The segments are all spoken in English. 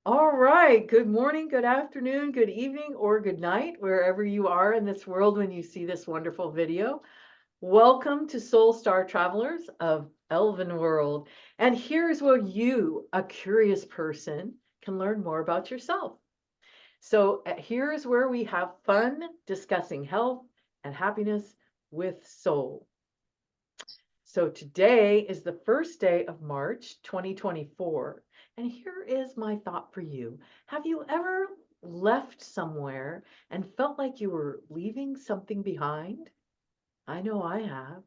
All right. Good morning, good afternoon, good evening, or good night, wherever you are in this world when you see this wonderful video. Welcome to Soul Star Travelers of ElvenWorld. And here's where you, a curious person, can learn more about yourself. So here's where we have fun discussing health and happiness with soul. So today is the first day of March 2024. And here is my thought for you. Have you ever left somewhere and felt like you were leaving something behind? I know I have.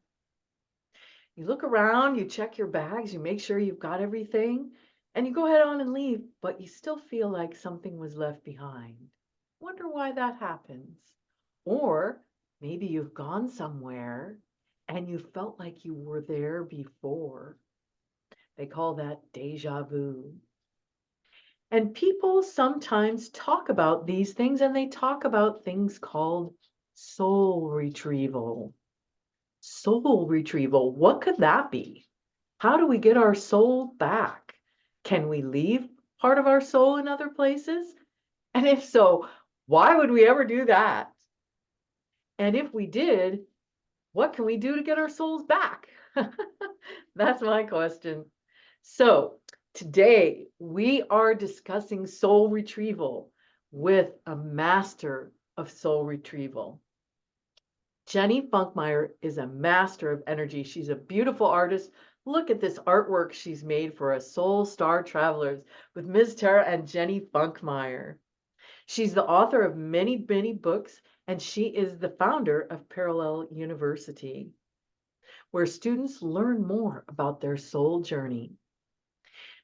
You look around, you check your bags, you make sure you've got everything, and you go ahead on and leave, but you still feel like something was left behind. Wonder why that happens. Or maybe you've gone somewhere and you felt like you were there before. They call that deja vu. And people sometimes talk about these things and they talk about things called soul retrieval. Soul retrieval, what could that be? How do we get our soul back? Can we leave part of our soul in other places? And if so, why would we ever do that? And if we did, what can we do to get our souls back? That's my question. So today we are discussing soul retrieval with a master of soul retrieval. Jenny Funkmeyer is a master of energy. She's a beautiful artist. Look at this artwork she's made for us, Soul Star Travelers, with Ms. Tara and Jenny Funkmeyer. She's the author of many, many books, and she is the founder of Parallel University, where students learn more about their soul journey.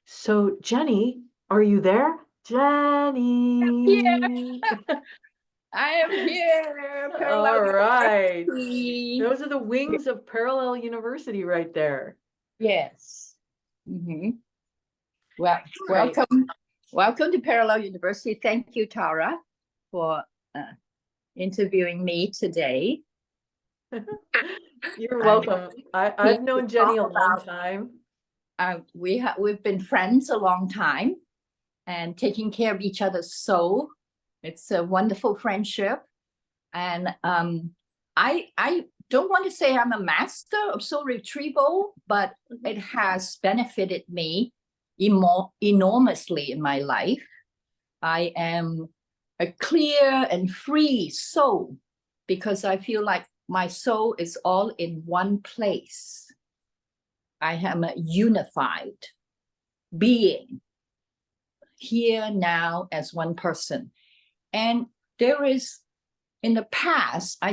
So, Jenny, are you there? Yeah, Jenny. I am here. Parallel All right. University. Those are the wings of Parallel University right there. Yes. Mm-hmm. Well, Right. welcome to Parallel University. Thank you, Tara, for interviewing me today. You're I'm welcome. here I've to known Jenny talk a long about. time. We've been friends a long time and taking care of each other's soul. It's a wonderful friendship, and I don't want to say I'm a master of soul retrieval, but it has benefited me enormously in my life. I am a clear and free soul because I feel like my soul is all in one place. I am a unified being here now as one person. And there is, in the past, I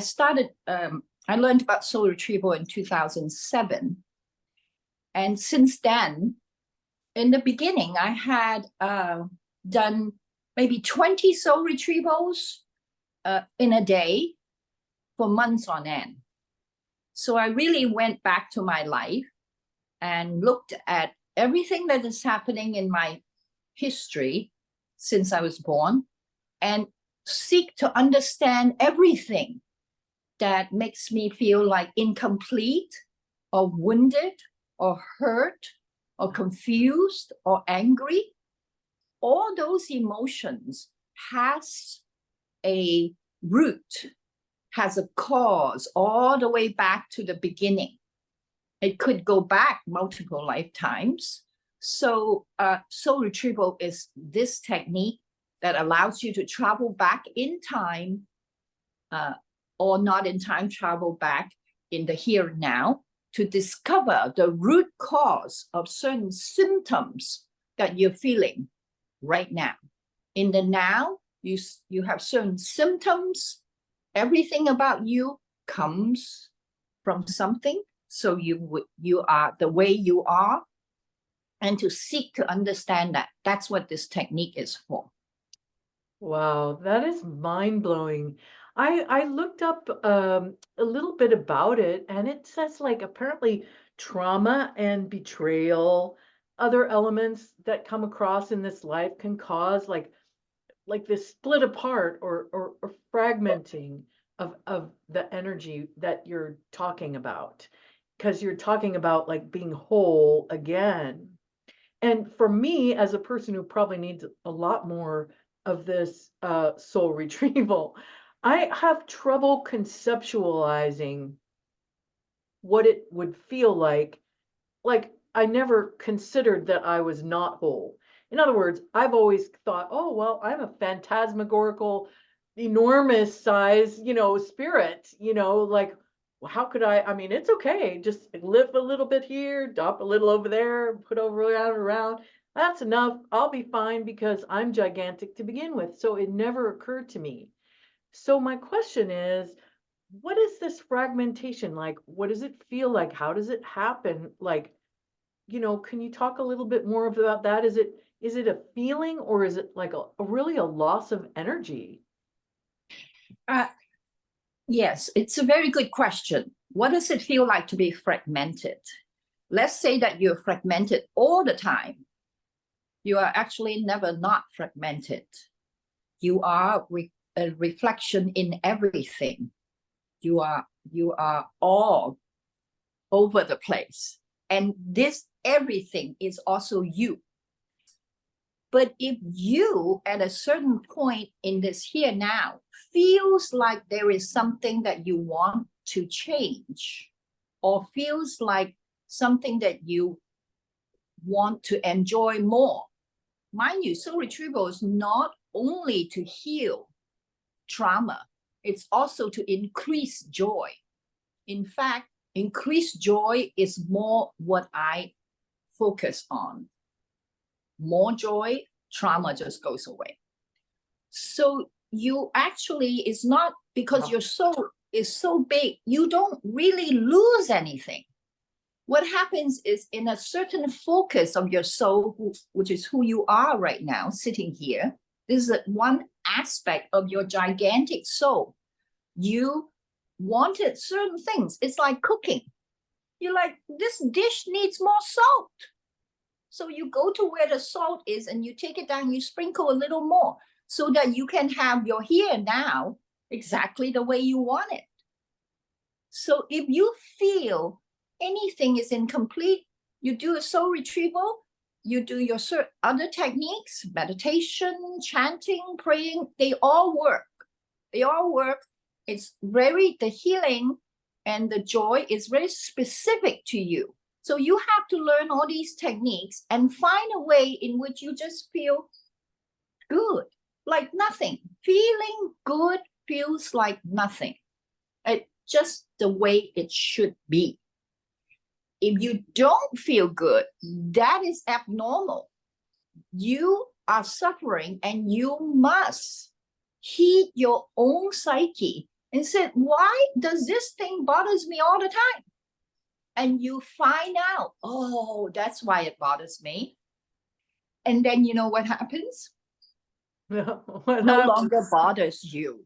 learned about soul retrieval in 2007. And since then, in the beginning, I had done maybe 20 soul retrievals in a day for months on end. So I really went back to my life and looked at everything that is happening in my history since I was born and seek to understand everything that makes me feel like incomplete or wounded or hurt or confused or angry. All those emotions has a root, has a cause all the way back to the beginning. It could go back multiple lifetimes. So soul retrieval is this technique that allows you to travel back in time, or not in time, travel back in the here and now to discover the root cause of certain symptoms that you're feeling right now. In the now, you have certain symptoms. Everything about you comes from something. So you are the way you are, and to seek to understand that. That's what this technique is for. Wow, that is mind-blowing. I looked up a little bit about it, and it says like apparently trauma and betrayal, other elements that come across in this life can cause like this split apart or fragmenting of the energy that you're talking about, because you're talking about like being whole again. And for me, as a person who probably needs a lot more of this soul retrieval, I have trouble conceptualizing what it would feel like I never considered that I was not whole. In other words, I've always thought, oh, well, I'm a phantasmagorical, enormous size, spirit, like, well, how could I mean, it's okay. Just lift a little bit here, drop a little over there, put over around. That's enough. I'll be fine because I'm gigantic to begin with. So it never occurred to me. So my question is, what is this fragmentation like? What does it feel like? How does it happen? Like, can you talk a little bit more about that? Is it a feeling or is it like a really a loss of energy? Uh, yes, it's a very good question. What does it feel like to be fragmented? Let's say that you're fragmented all the time. You are actually never not fragmented. You are a reflection in everything. You are all over the place. And this everything is also you. But if you, at a certain point in this here now, feels like there is something that you want to change, or feels like something that you want to enjoy more, mind you, soul retrieval is not only to heal trauma, it's also to increase joy. In fact, increased joy is more what I focus on. More joy, trauma just goes away. So you actually, it's not because your soul is so big, you don't really lose anything. What happens is in a certain focus of your soul, which is who you are right now, sitting here, this is one aspect of your gigantic soul. You wanted certain things. It's like cooking. You're like, this dish needs more salt. So you go to where the salt is and you take it down, you sprinkle a little more so that you can have your here and now exactly the way you want it. So if you feel anything is incomplete, you do a soul retrieval, you do your other techniques, meditation, chanting, praying, they all work. They all work. It's the healing and the joy is very specific to you. So you have to learn all these techniques and find a way in which you just feel good, like nothing. Feeling good feels like nothing. It's just the way it should be. If you don't feel good, that is abnormal. You are suffering and you must heed your own psyche and say, why does this thing bothers me all the time? And you find out, oh, that's why it bothers me. And then you know what happens? No longer bothers you.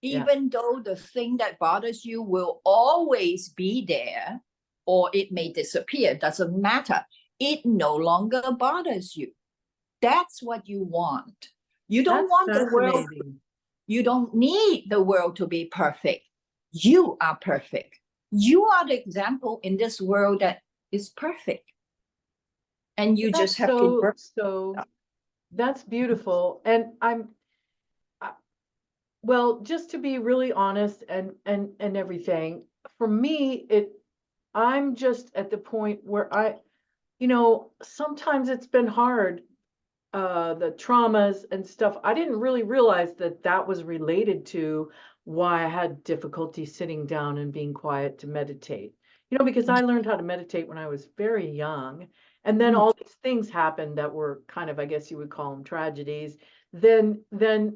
Even though the thing that bothers you will always be there, or it may disappear, doesn't matter. It no longer bothers you. That's what you want. You don't want the world. You don't need the world to be perfect. You are perfect. You are the example in this world that is perfect. And you just have to work. So that's beautiful. And well, just to be really honest and everything, for me, I'm just at the point where sometimes it's been hard, the traumas and stuff. I didn't really realize that was related to why I had difficulty sitting down and being quiet to meditate. Because I learned how to meditate when I was very young, and then all these things happened that were kind of, I guess you would call them tragedies. Then like,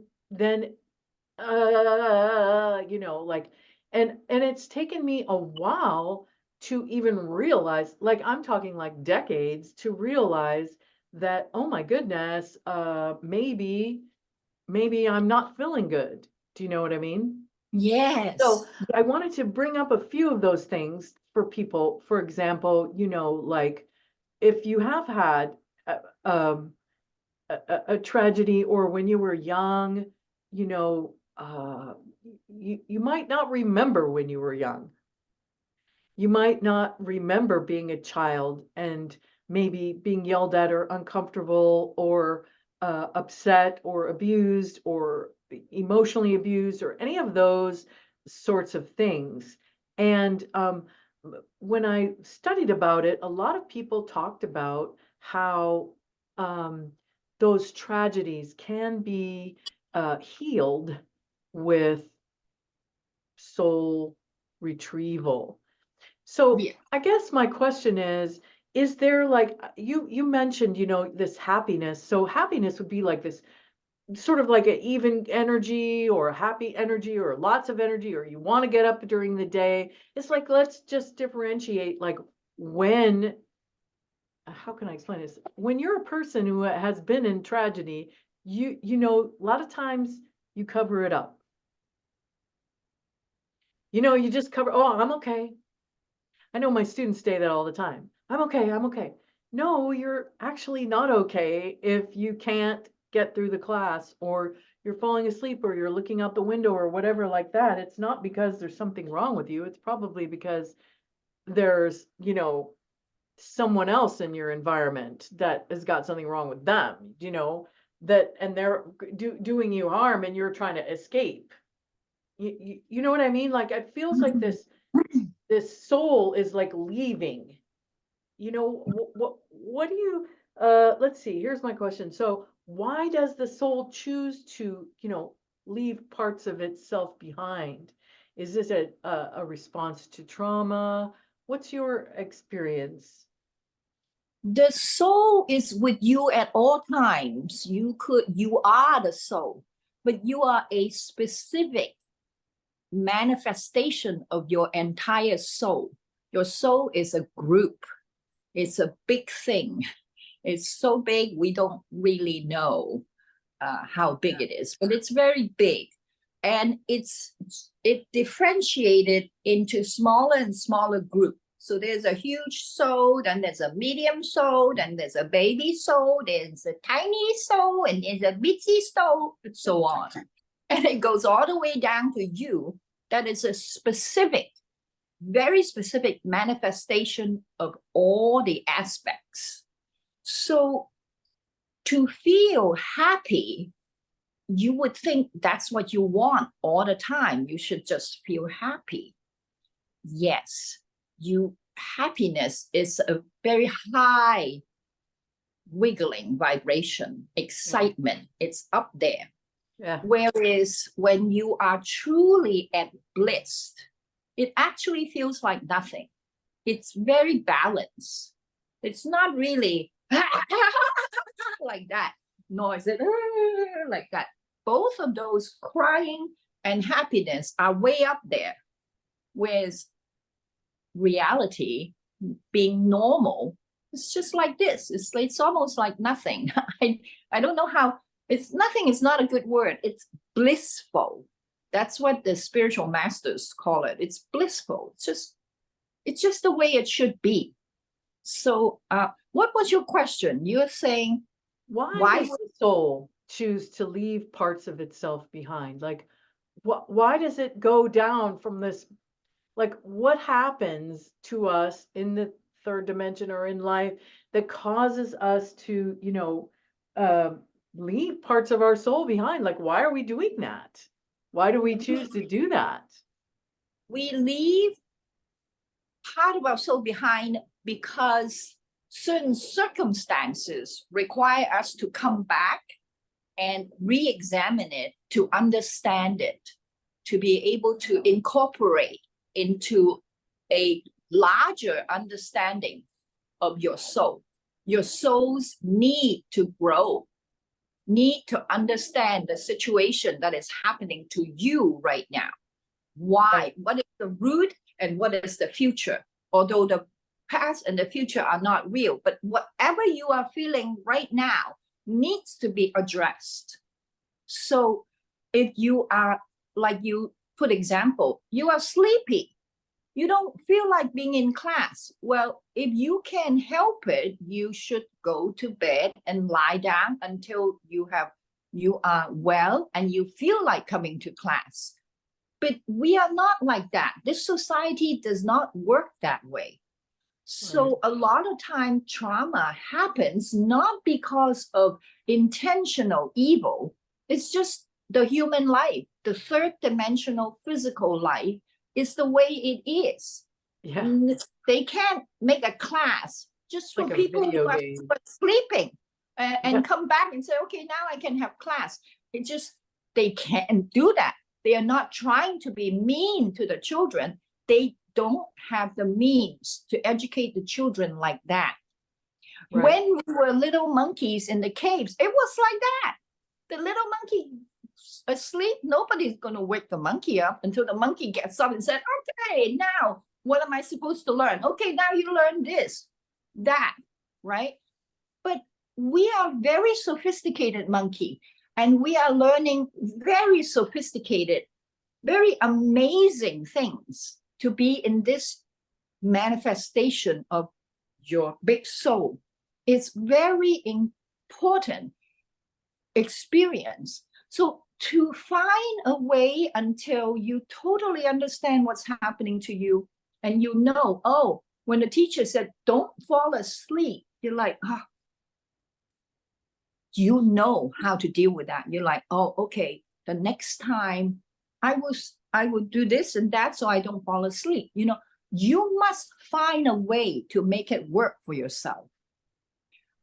and it's taken me a while to even realize, like, I'm talking like decades to realize that, oh my goodness, maybe I'm not feeling good. Do you know what I mean? Yes. So I wanted to bring up a few of those things for people. For example, like, if you have had a tragedy, or when you were young, you know, you might not remember when you were young. You might not remember being a child and maybe being yelled at or uncomfortable or upset or abused or emotionally abused or any of those sorts of things. And when I studied about it, a lot of people talked about how um, those tragedies can be healed with soul retrieval. So Yeah. I guess my question is there like you mentioned, this happiness. So happiness would be like this sort of like an even energy or a happy energy or lots of energy, or you want to get up during the day. It's like, let's just differentiate like when, how can I explain this? When you're a person who has been in tragedy, a lot of times you cover it up. You just cover, oh, I'm okay. I know my students say that all the time. I'm okay, I'm okay. No, you're actually not okay if you can't get through the class or you're falling asleep or you're looking out the window or whatever like that. It's not because there's something wrong with you. It's probably because there's, someone else in your environment that has got something wrong with them, that and they're doing you harm and you're trying to escape. You know what I mean? Like it feels like this soul is like leaving. What do you let's see, here's my question. So why does the soul choose to, leave parts of itself behind? Is this a response to trauma? What's your experience? The soul is with you at all times. You are the soul, but you are a specific manifestation of your entire soul. Your soul is a group. It's a big thing. It's so big, we don't really know how big it is, but it's very big. And it differentiated into smaller and smaller groups. So there's a huge soul, then there's a medium soul, then there's a baby soul, there's a tiny soul, and there's a bitty soul, and so on. And it goes all the way down to you. That is a specific, very specific manifestation of all the aspects. So to feel happy, you would think that's what you want all the time. You should just feel happy. Yes, happiness is a very high wiggling vibration, excitement. It's up there. Yeah. Whereas when you are truly at bliss, it actually feels like nothing. It's very balanced. It's not really like that, nor is it like that. Both of those, crying and happiness, are way up there. Whereas reality, being normal, it's just like this. It's almost like nothing. I don't know how. It's nothing is not a good word. It's blissful. That's what the spiritual masters call it. It's blissful. It's just the way it should be. So what was your question? You're saying Why does the soul choose to leave parts of itself behind? Like why does it go down from this? Like what happens to us in the third dimension or in life that causes us to, uh, leave parts of our soul behind? Like why are we doing that? Why do we choose to do that? we leave part of our soul behind because certain circumstances require us to come back and re-examine it, to understand it, to be able to incorporate into a larger understanding of your soul. Your souls need to grow, need to understand the situation that is happening to you right now. Why? What is the root and what is the future? Although the past and the future are not real, but whatever you are feeling right now needs to be addressed. So if you are, like you put example, you are sleepy, you don't feel like being in class. Well, if you can help it, you should go to bed and lie down until you are well and you feel like coming to class. But we are not like that. This society does not work that way. So a lot of time trauma happens not because of intentional evil. It's just the human life, the third dimensional physical life is the way it is. Yeah. They can't make a class just for Like a people who video are game. sleeping and Yeah. come back and say, okay, now I can have class. It just, they can't do that. They are not trying to be mean to the children. They don't have the means to educate the children like that. Right. When we were little monkeys in the caves, it was like that. The little monkey asleep, nobody's going to wake the monkey up until the monkey gets up and said, okay, now what am I supposed to learn? Okay, now you learn this, that, right? But we are very sophisticated monkey, and we are learning very sophisticated, very amazing things to be in this manifestation of your big soul. It's very important experience. So to find a way until you totally understand what's happening to you, and you know, oh, when the teacher said, don't fall asleep, you're like, ah, oh, you know how to deal with that. You're like, oh, okay, the next time I would do this and that so I don't fall asleep. You know, you must find a way to make it work for yourself.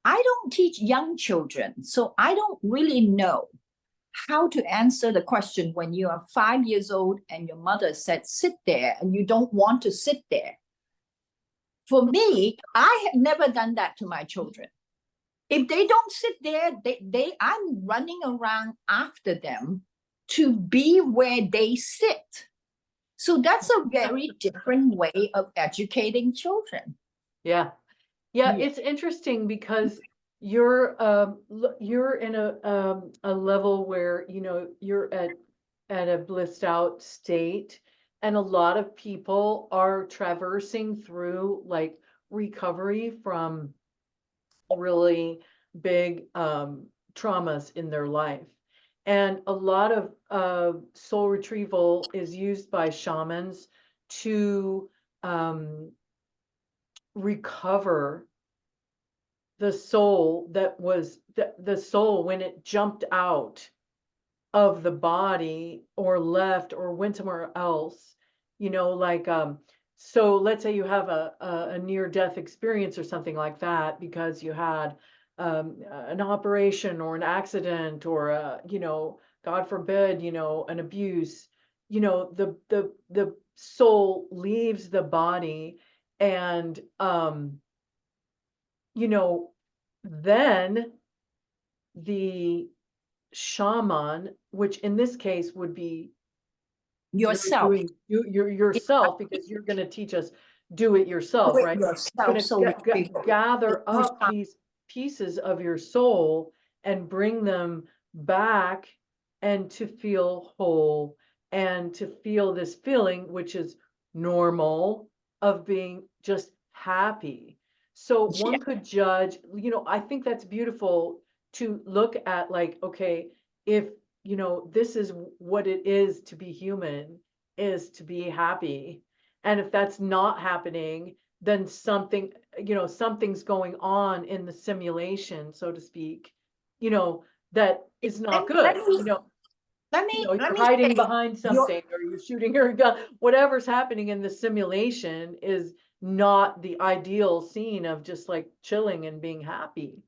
I don't teach young children, so I don't really know how to answer the question when you are 5 years old and your mother said, sit there, and you don't want to sit there. For me, I have never done that to my children. If they don't sit there, I'm running around after them to be where they sit. So that's a very different way of educating children. Yeah. Yeah, it's interesting because you're in a level where, you know, you're at a blissed out state, and a lot of people are traversing through like recovery from really big traumas in their life. And a lot of soul retrieval is used by shamans to recover the soul that was the soul when it jumped out of the body or left or went somewhere else, you know, like so let's say you have a near death experience or something like that because you had an operation or an accident or you know, God forbid, you know, an abuse. You know, the soul leaves the body, and you know, then the shaman, which in this case would be Yourself. yourself, because you're going to teach us do it yourself, right? You're going to gather up these pieces of your soul and bring them back, and to feel whole and to feel this feeling, which is normal, of being just happy. So one could judge, you know, I think that's beautiful to look at, like, okay, if, you know, this is what it is to be human, is to be happy. And if that's not happening, then something, you know, something's going on in the simulation, so to speak, you know, that is not good. You know, you're hiding behind something, or you're shooting your gun. Whatever's happening in the simulation is not the ideal scene of just like chilling and being happy.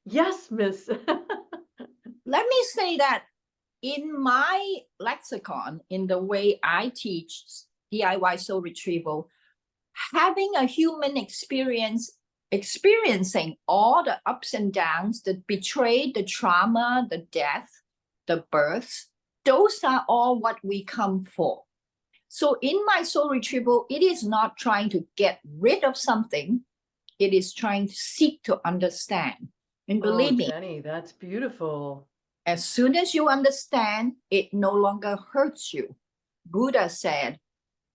Yes, Miss. Let me say that in my lexicon, in the way I teach DIY soul retrieval, having a human experience, experiencing all the ups and downs, the betrayal, the trauma, the death, the birth, those are all what we come for. So in my soul retrieval, it is not trying to get rid of something. It is trying to seek to understand. And believe me, Jenny, that's beautiful. as soon as you understand, it no longer hurts you. Buddha said,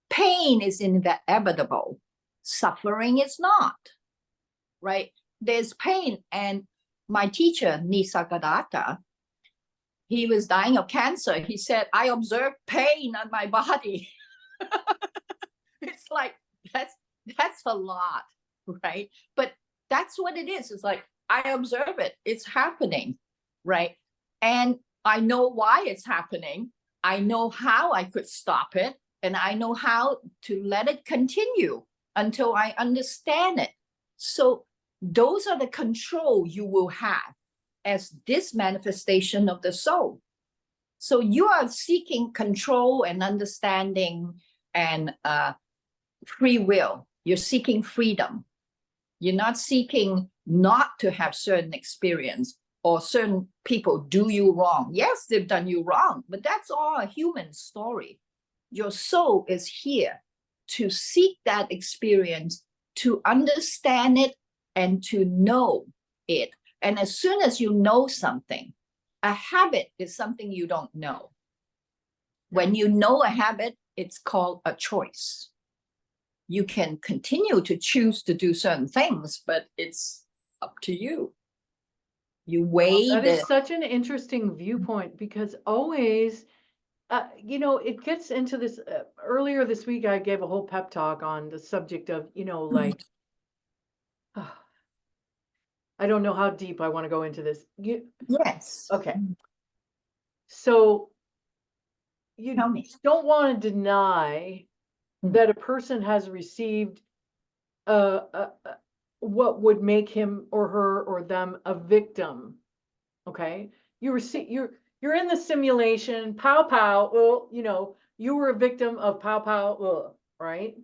pain is inevitable. Suffering is not, right? There's pain. And my teacher, Nisargadatta, he was dying of cancer. He said, I observed pain on my body. It's like, that's a lot, right? But that's what it is. It's like, I observe it, it's happening, right? And I know why it's happening. I know how I could stop it, and I know how to let it continue until I understand it. So those are the control you will have as this manifestation of the soul. So you are seeking control and understanding and free will. You're seeking freedom. You're not seeking not to have certain experience or certain people do you wrong. Yes, they've done you wrong, but that's all a human story. Your soul is here to seek that experience, to understand it, and to know it. And as soon as you know something, a habit is something you don't know. When you know a habit, it's called a choice. You can continue to choose to do certain things, but it's up to you. You weigh That is such an interesting viewpoint, because always, you know, it gets into this. Earlier this week, I gave a whole pep talk on the subject of, you know, like, I don't know how deep I want to go into this. Yes. Okay. So you Tell me. don't want to deny that a person has received what would make him or her or them a victim. Okay. You're in the simulation, pow pow, well, you know, you were a victim of pow pow, right?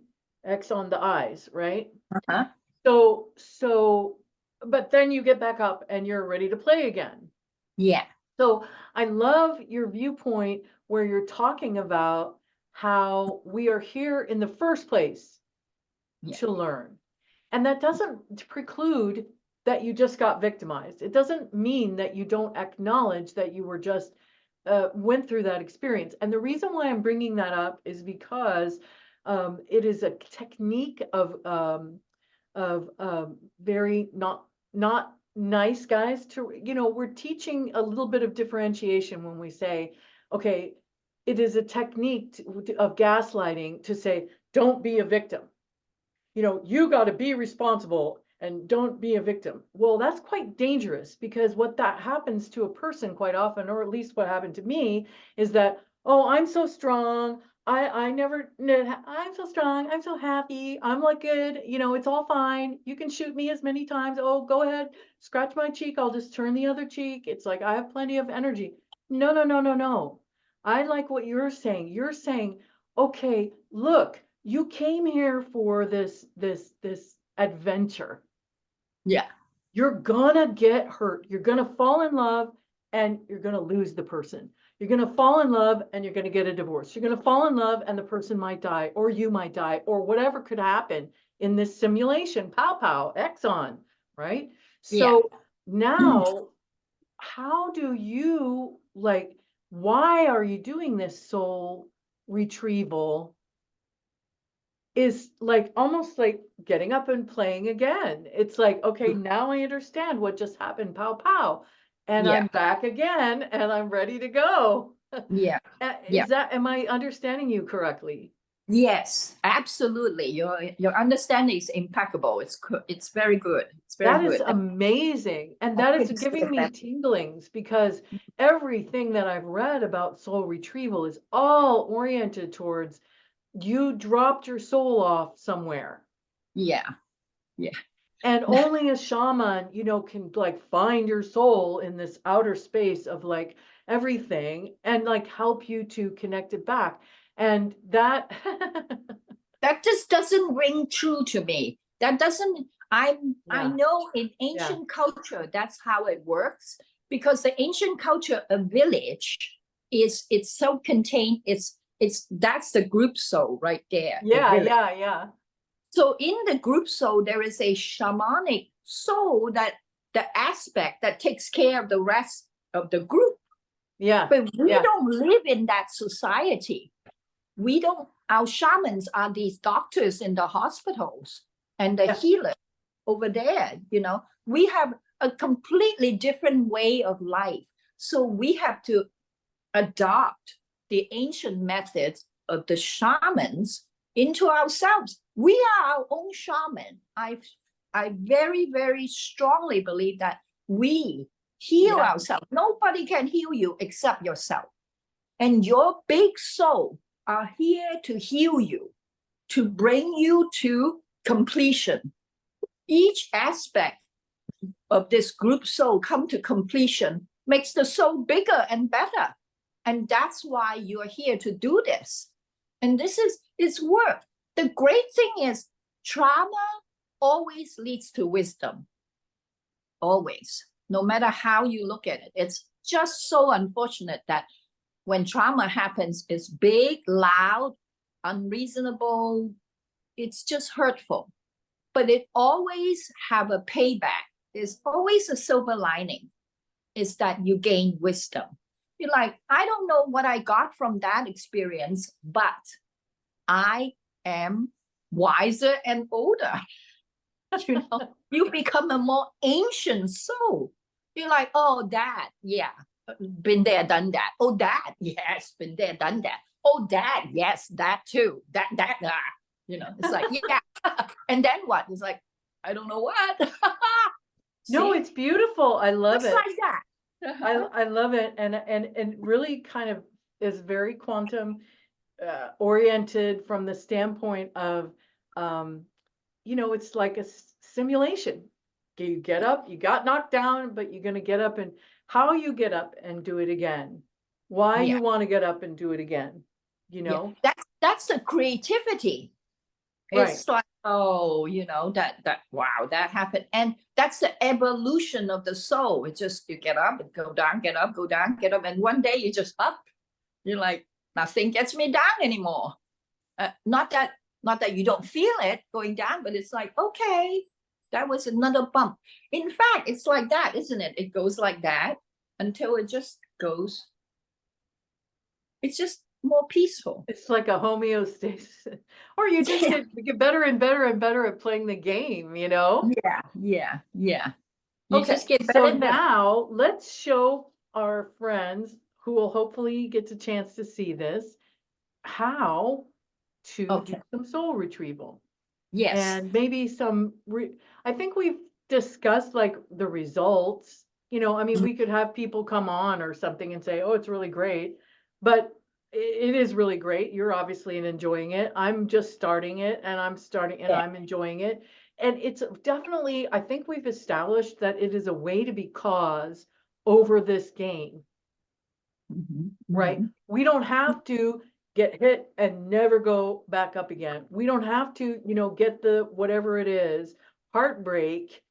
X on the eyes, right? Uh-huh. So but then you get back up and you're ready to play again. Yeah. So I love your viewpoint where you're talking about how we are here in the first place to learn. And that doesn't preclude that you just got victimized. It doesn't mean that you don't acknowledge that you were just went through that experience. And the reason why I'm bringing that up is because it is a technique of very not nice guys to, you know, we're teaching a little bit of differentiation when we say, okay, it is a technique of gaslighting to say, don't be a victim. You know, you got to be responsible and don't be a victim. Well, that's quite dangerous, because what that happens to a person quite often, or at least what happened to me, is that, oh, I'm so strong. I'm so strong. I'm so happy. I'm like good. You know, it's all fine. You can shoot me as many times. Oh, go ahead. Scratch my cheek. I'll just turn the other cheek. It's like I have plenty of energy. No, no, no, no, no. I like what you're saying. You're saying, okay, look, you came here for this adventure. Yeah. You're gonna get hurt. You're gonna fall in love and you're gonna lose the person. You're gonna fall in love and you're gonna get a divorce. You're gonna fall in love and the person might die, or you might die, or whatever could happen in this simulation. Pow pow, Exxon, right? So now, how do you, like, why are you doing this soul retrieval? Is like almost like getting up and playing again. It's like, okay, now I understand what just happened, pow pow, and Yeah. I'm back again and I'm ready to go. Yeah. Yeah. Am I understanding you correctly? Yes, absolutely. Your understanding is impeccable. It's very good. It's very That is good. amazing. And I that is think so. giving me tinglings, because everything that I've read about soul retrieval is all oriented towards you dropped your soul off somewhere. Yeah. Yeah. And only a shaman, you know, can like find your soul in this outer space of like everything and like help you to connect it back. And that That just doesn't ring true to me. That doesn't, I yeah, know in yeah, ancient culture, that's how it works, because the ancient culture, a village is, it's self-contained, that's the group soul right there. The yeah, village. yeah, yeah. So in the group soul, there is a shamanic soul, that the aspect that takes care of the rest of the group. Yeah. But we Yeah. don't live in that society. We don't, our shamans are these doctors in the hospitals and the Yeah. healers over there, you know. We have a completely different way of life. So we have to adopt the ancient methods of the shamans into ourselves. We are our own shaman. I very, very strongly believe that we heal ourselves. Nobody can heal you except yourself. And your big soul are here to heal you, to bring you to completion. Each aspect of this group soul come to completion makes the soul bigger and better. And that's why you're here to do this. And this is its work. The great thing is trauma always leads to wisdom. Always. No matter how you look at it. It's just so unfortunate that when trauma happens, it's big, loud, unreasonable. It's just hurtful. But it always have a payback. There's always a silver lining. Is that you gain wisdom. You're like, I don't know what I got from that experience, but I am wiser and older. You know, you become a more ancient soul. You're like, oh, Dad, yeah, been there, done that. Oh, Dad, yes, been there, done that. Oh, Dad, yes, that too. You know, it's like, yeah. And then what? It's like, I don't know what. No, it's beautiful. I love it. Like that. I love it, and really kind of is very quantum oriented from the standpoint of, you know, it's like a simulation. You get up, you got knocked down, but you're going to get up, and how you get up and do it again, why you want to get up and do it again, you know. That's the creativity. Right. It's like, oh, you know, that wow, that happened. And that's the evolution of the soul. It's just you get up and go down, get up, go down, get up. And one day you're just up. You're like, nothing gets me down anymore. Not that you don't feel it going down, but it's like, okay, that was another bump. In fact, it's like that, isn't it? It goes like that until it just goes. It's just more peaceful. It's like a homeostasis, or you just get better and better and better at playing the game, you know. Yeah. You just get better. So now let's show our friends who will hopefully get a chance to see this how to do some soul retrieval. Yes. And maybe some I think we've discussed like the results, you know. I mean, we could have people come on or something and say, oh, it's really great, but it is really great. You're obviously enjoying it. I'm just starting it, and I'm enjoying it. And it's definitely, I think we've established that it is a way to be cause over this game. Right? We don't have to get hit and never go back up again. We don't have to, you know, get the whatever it is, heartbreak,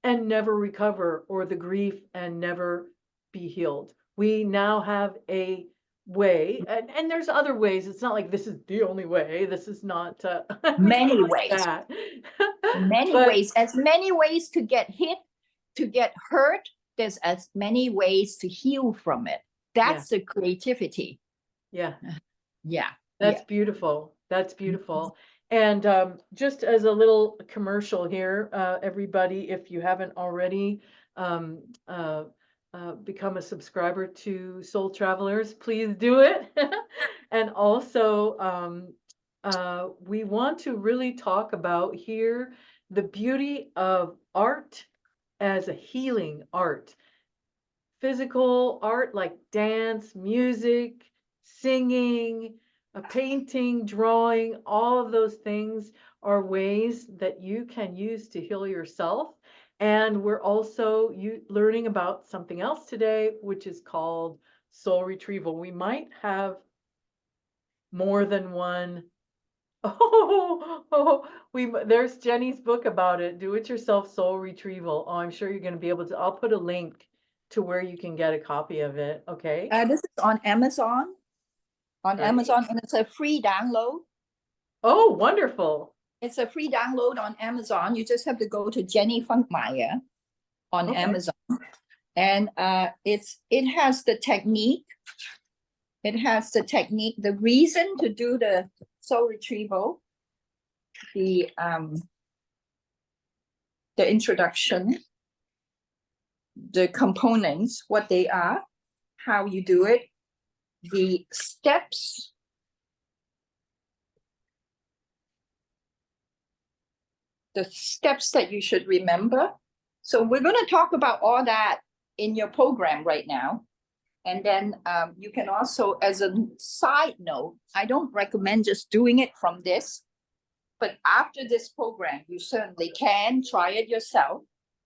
and never recover, or the grief and never be healed. We now have a way, and there's other ways. It's not like this is the only way. This is not many ways. That. Many ways. As many ways to get hit, to get hurt. There's as many ways to heal from it. That's the creativity. Yeah. That's beautiful. That's beautiful. And just as a little commercial here, everybody, if you haven't already become a subscriber to Soul Travelers, please do it. And also, we want to really talk about here the beauty of art as a healing art. Physical art like dance, music, singing, painting, drawing, all of those things are ways that you can use to heal yourself. And we're also learning about something else today, which is called soul retrieval. We might have more than one. There's Jenny's book about it, Do It Yourself Soul Retrieval. Oh, I'm sure you're going to be able to. I'll put a link to where you can get a copy of it. Okay. This is on Amazon. Amazon, and it's a free download. Oh, wonderful. It's a free download on Amazon. You just have to go to Jenny Funkmeyer on Amazon. And it has the technique. It has the technique, the reason to do the soul retrieval, the introduction, the components, what they are, how you do it, the steps, the steps that you should remember. So we're going to talk about all that in your program right now. And then you can also, as a side note, I don't recommend just doing it from this, but after this program, you certainly can try it yourself.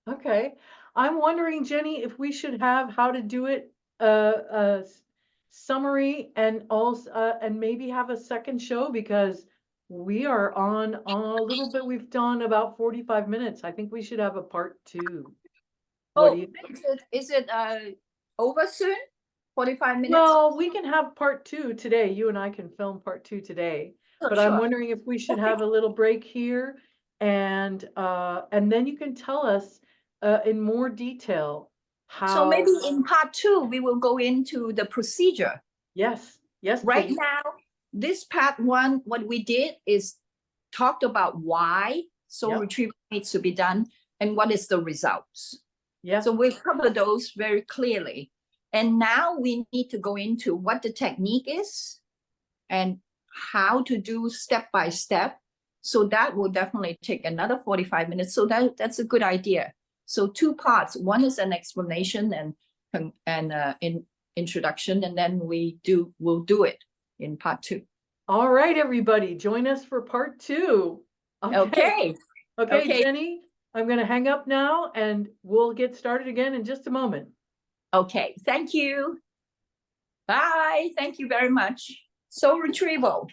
Okay. I'm wondering, Jenny, if we should have how to do it, summary and also, and maybe have a second show because we are on a little bit. We've done about 45 minutes. I think we should have a part 2. What do Oh, you? is it over soon? 45 minutes? Well, we can have part 2 today. You and I can film part 2 today. Sure, But I'm sure. wondering if we should have a little break here and then you can tell us in more detail So how. maybe in part 2, we will go into the procedure. Yes, yes, Right please. now, this part 1, what we did is talked about why soul Yep. retrieval needs to be done and what is the results. Yeah. So we've covered those very clearly. And now we need to go into what the technique is and how to do step by step. So that will definitely take another 45 minutes. So that's a good idea. So 2 parts. One is an explanation and in introduction, and then we'll do it in part 2. All right, everybody, join us for part 2. Okay. Okay, Jenny, I'm going to hang up now and we'll get started again in just a moment. Okay, thank you. Bye. Thank you very much. Soul Retrieval.